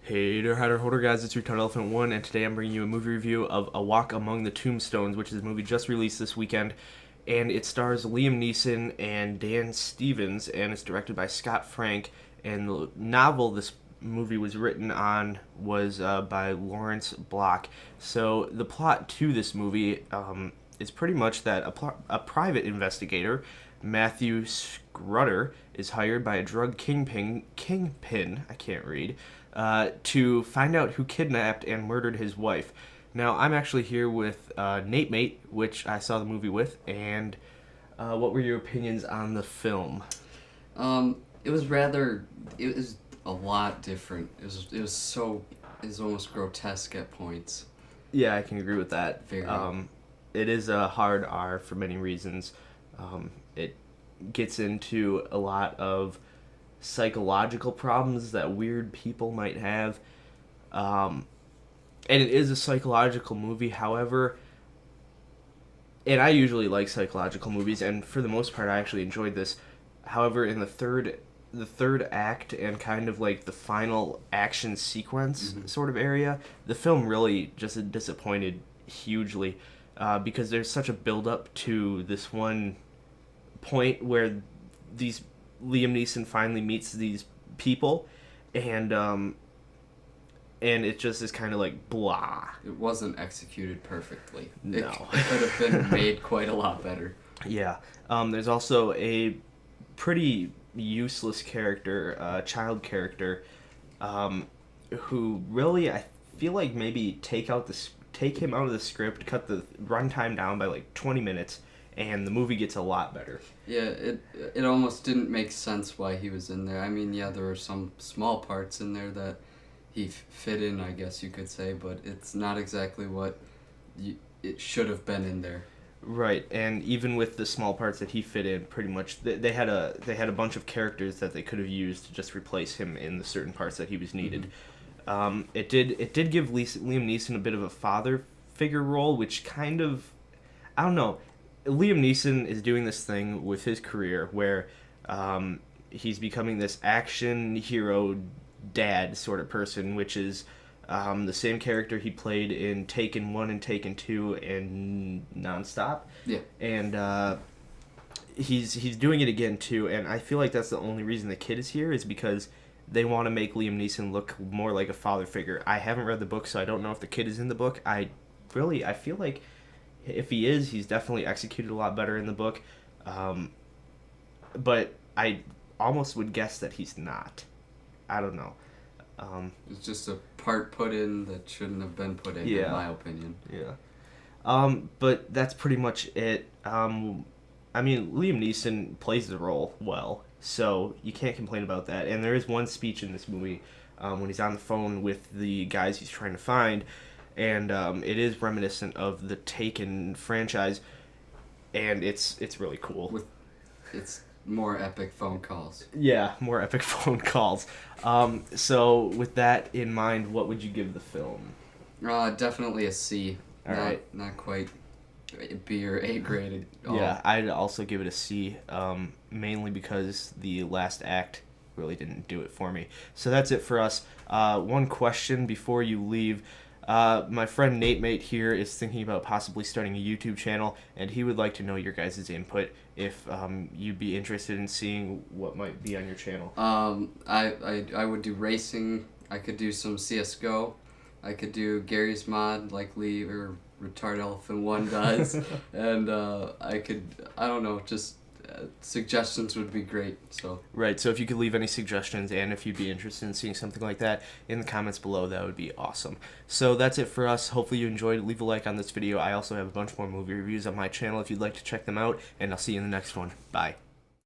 Hey there, Hatter Holder guys, it's Retard Elephant 1, and today I'm bringing you a movie review of A Walk Among the Tombstones, which is a movie just released this weekend, and it stars Liam Neeson and Dan Stevens, and it's directed by Scott Frank, and the novel this movie was written on was by Lawrence Block. So the plot to this movie is pretty much that a private investigator, Matthew Scrutter, is hired by a drug kingpin, I can't read, to find out who kidnapped and murdered his wife. Now, I'm actually here with Nate Mate, which I saw the movie with, and what were your opinions on the film? It was a lot different. It was almost grotesque at points. Yeah, I can agree with that. Very. It is a hard R for many reasons. It gets into a lot of psychological problems that weird people might have. And it is a psychological movie, however, and I usually like psychological movies, and for the most part I actually enjoyed this. However, in the third act and kind of like the final action sequence sort of area, the film really just disappointed hugely, because there's such a build up to this one point where Liam Neeson finally meets these people, and it just is kind of like blah. It wasn't executed perfectly. No. It could have been made quite a lot better. Yeah. There's also a pretty useless character, child character, who really, I feel like maybe take him out of the script, cut the runtime down by like 20 minutes, and the movie gets a lot better. Yeah, it almost didn't make sense why he was in there. I mean, yeah, there were some small parts in there that he fit in, I guess you could say, but it's not exactly what it should have been in there. Right, and even with the small parts that he fit in, pretty much they had a bunch of characters that they could have used to just replace him in the certain parts that he was needed. It did give Liam Neeson a bit of a father figure role, which kind of, I don't know. Liam Neeson is doing this thing with his career where he's becoming this action hero dad sort of person, which is the same character he played in Taken 1 and Taken 2 and Nonstop. Yeah. And he's doing it again too, and I feel like that's the only reason the kid is here is because they want to make Liam Neeson look more like a father figure. I haven't read the book, so I don't know if the kid is in the book. I feel like if he is, he's definitely executed a lot better in the book. But I almost would guess that he's not. I don't know. It's just a part put in that shouldn't have been put in my opinion. Yeah. But that's pretty much it. I mean, Liam Neeson plays the role well, so you can't complain about that. And there is one speech in this movie when he's on the phone with the guys he's trying to find, and it is reminiscent of the Taken franchise, and it's really cool. It's more epic phone calls. Yeah, more epic phone calls. So with that in mind, what would you give the film? Definitely a C. All right. Not quite B or A graded. Yeah, I'd also give it a C, mainly because the last act really didn't do it for me. So that's it for us. One question before you leave. My friend Nate Mate here is thinking about possibly starting a YouTube channel, and he would like to know your guys' input if you'd be interested in seeing what might be on your channel. I would do racing. I could do some CSGO. I could do Gary's Mod like Lee or Retard Elephant 1 does. And I don't know, just suggestions would be great. So Right, so if you could leave any suggestions and if you'd be interested in seeing something like that in the comments below, that would be awesome. So that's it for us. Hopefully you enjoyed. Leave a like on this video. I also have a bunch more movie reviews on my channel if you'd like to check them out, and I'll see you in the next one. Bye.